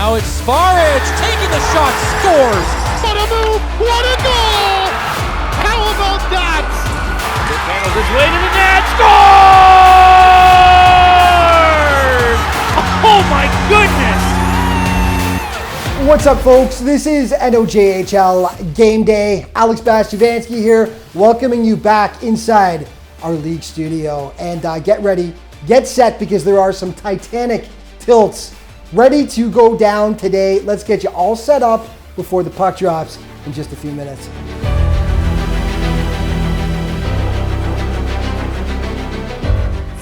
Now it's Sparage taking the shot, scores! What a move! What a goal! How about that? It handles its way to the net, scores! Oh my goodness! What's up, folks? This is NOJHL Game Day. Alex Bastyovanszky here, welcoming you back inside our league studio. And get ready, get set, because there are some Titanic tilts ready to go down today. Let's get you all set up before the puck drops in just a few minutes.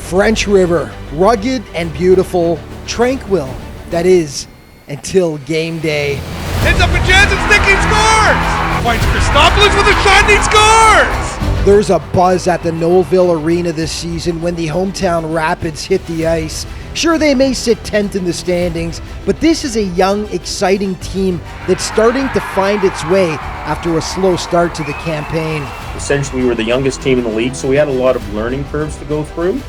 French River, rugged and beautiful, tranquil, that is, until game day. Heads up and Jansen, sticking, scores! Finds Christopoulos with a shot and he scores! There's a buzz at the Knollville Arena this season when the hometown Rapids hit the ice. Sure, they may sit 10th in the standings, but this is a young, exciting team that's starting to find its way after a slow start to the campaign. Essentially, we were the youngest team in the league, so we had a lot of learning curves to go through.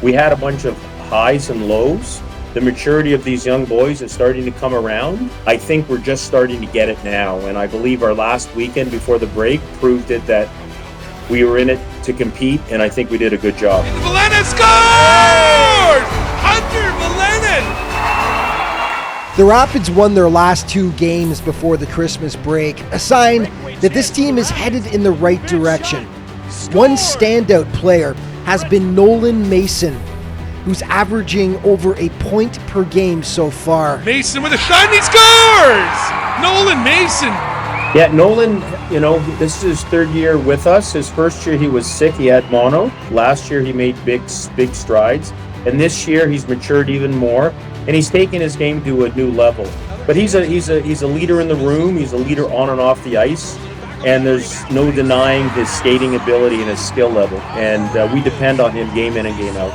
We had a bunch of highs and lows. The maturity of these young boys is starting to come around. I think we're just starting to get it now, and I believe our last weekend before the break proved it that we were in it to compete, and I think we did a good job. Valena scores! Hunter Valena! The Rapids won their last two games before the Christmas break, a sign that this team is headed in the right direction. One standout player has been Nolan Mason, who's averaging over a point per game so far. Mason with a shot and he scores! Nolan Mason! Yeah, Nolan, this is his third year with us. His first year he was sick, he had mono. Last year he made big strides. And this year he's matured even more, and he's taken his game to a new level. But he's a leader in the room, he's a leader on and off the ice, and there's no denying his skating ability and his skill level. And we depend on him game in and game out.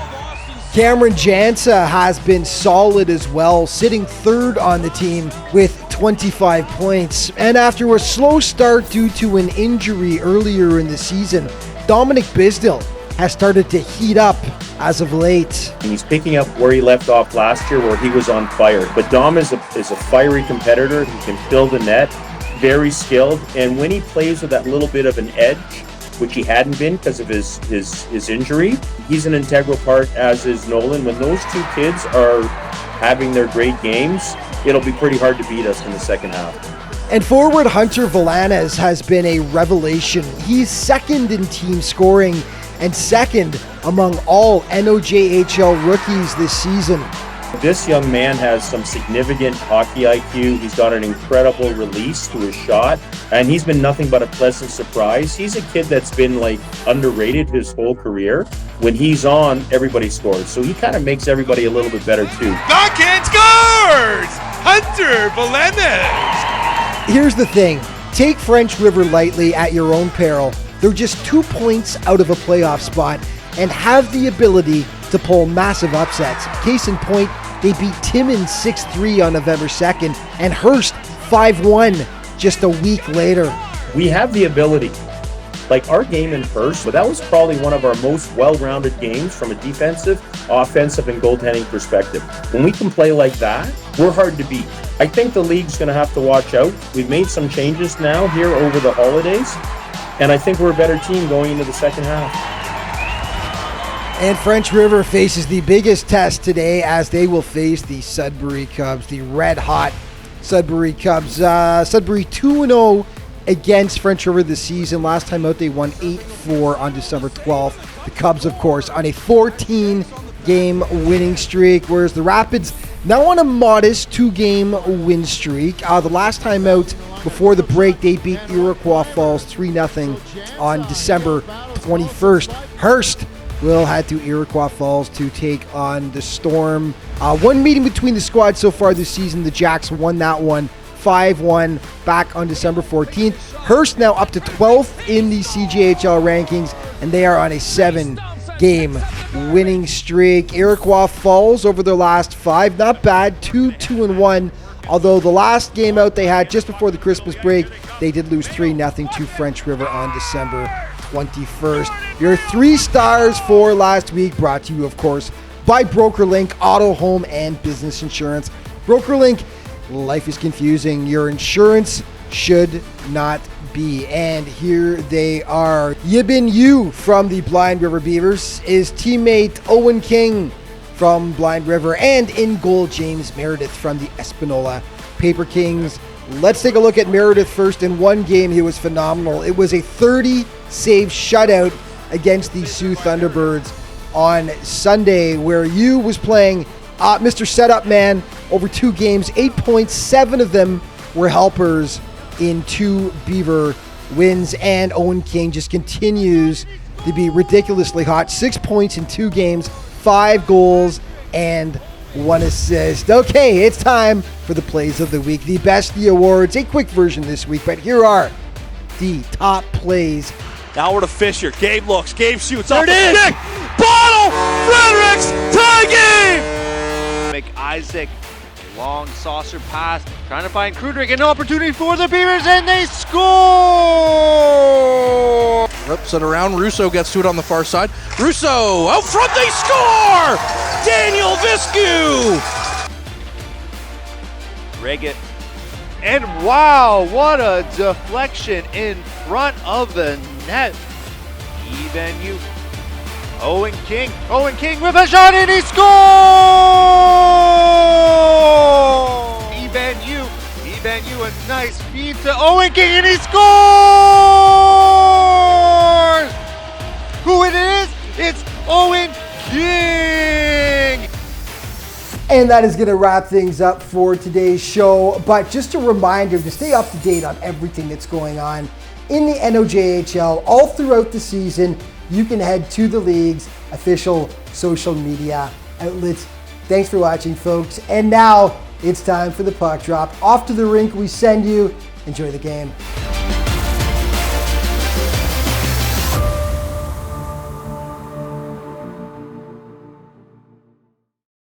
Cameron Jansa has been solid as well, sitting third on the team with 25 points. And after a slow start due to an injury earlier in the season, Dominic Bisdell has started to heat up as of late. He's picking up where he left off last year, where he was on fire. But Dom is a fiery competitor. He can fill the net, very skilled. And when he plays with that little bit of an edge, which he hadn't been because of his injury, he's an integral part, as is Nolan. When those two kids are having their great games, it'll be pretty hard to beat us in the second half. And forward Hunter Valanes has been a revelation. He's second in team scoring and second among all NOJHL rookies this season. This young man has some significant hockey IQ. He's got an incredible release to his shot, and he's been nothing but a pleasant surprise. He's a kid that's been underrated his whole career. When he's on, everybody scores. So he kind of makes everybody a little bit better too. Duncan scores! Hunter Valena! Here's the thing, take French River lightly at your own peril. They're just 2 points out of a playoff spot and have the ability to pull massive upsets. Case in point, they beat Timmins 6-3 on November 2nd and Hearst 5-1 just a week later. We have the ability. Our game in Hearst, but that was probably one of our most well-rounded games from a defensive, offensive, and goaltending perspective. When we can play like that, we're hard to beat. I think the league's going to have to watch out. We've made some changes now here over the holidays, and I think we're a better team going into the second half. And French River faces the biggest test today as they will face the Sudbury Cubs, the red-hot Sudbury Cubs. Sudbury 2-0 against French River this season. Last time out, they won 8-4 on December 12th. The Cubs, of course, on a 14-game winning streak, whereas the Rapids now on a modest 2-game win streak. The last time out before the break, they beat Iroquois Falls 3-0 on December 21st. Hearst will head to Iroquois Falls to take on the Storm. One meeting between the squads so far this season. The Jacks won that one 5-1 back on December 14th. Hearst now up to 12th in the CJHL rankings, and they are on a 7-game winning streak. Iroquois Falls over their last 5, not bad, 2-1. Although the last game out they had just before the Christmas break, they did lose 3-0 to French River on December 21st. Your 3 stars for last week brought to you, of course, by BrokerLink Auto, Home, and Business Insurance. BrokerLink life is confusing. Your insurance should not be. And here they are. Yibin Yu from the Blind River Beavers, his teammate Owen King from Blind River, and in goal, James Meredith from the Espanola Paper Kings. Let's take a look at Meredith first. In one game, he was phenomenal. It was a 30-save shutout against the Sioux Thunderbirds on Sunday, where Yu was playing Mr. Setup Man over 2 games. 8.7 of them were helpers in 2 Beaver wins, and Owen King just continues to be ridiculously hot. 6 points in 2 games, 5 goals, and 1 assist. Okay, it's time for the plays of the week, the Bestie Awards. A quick version this week, but here are the top plays. Now we're to Fisher. Gabe looks. Gabe shoots. There it is. Stick. Bottle. Fredericks. Tie game. Make Isaac long saucer pass, trying to find Krudrick. An opportunity for the Beavers, and they score. Rips it around. Russo gets to it on the far side. Russo out front. They score. Daniel Viscu. Reggett. And wow, what a deflection in front of the net. Even you. Owen King with a shot, and he scores! Even you, a nice feed to Owen King, and he scores! Who it is? It's Owen King! And that is going to wrap things up for today's show. But just a reminder to stay up to date on everything that's going on in the NOJHL all throughout the season. You can head to the league's official social media outlets. Thanks for watching, folks. And now it's time for the puck drop. Off to the rink we send you. Enjoy the game.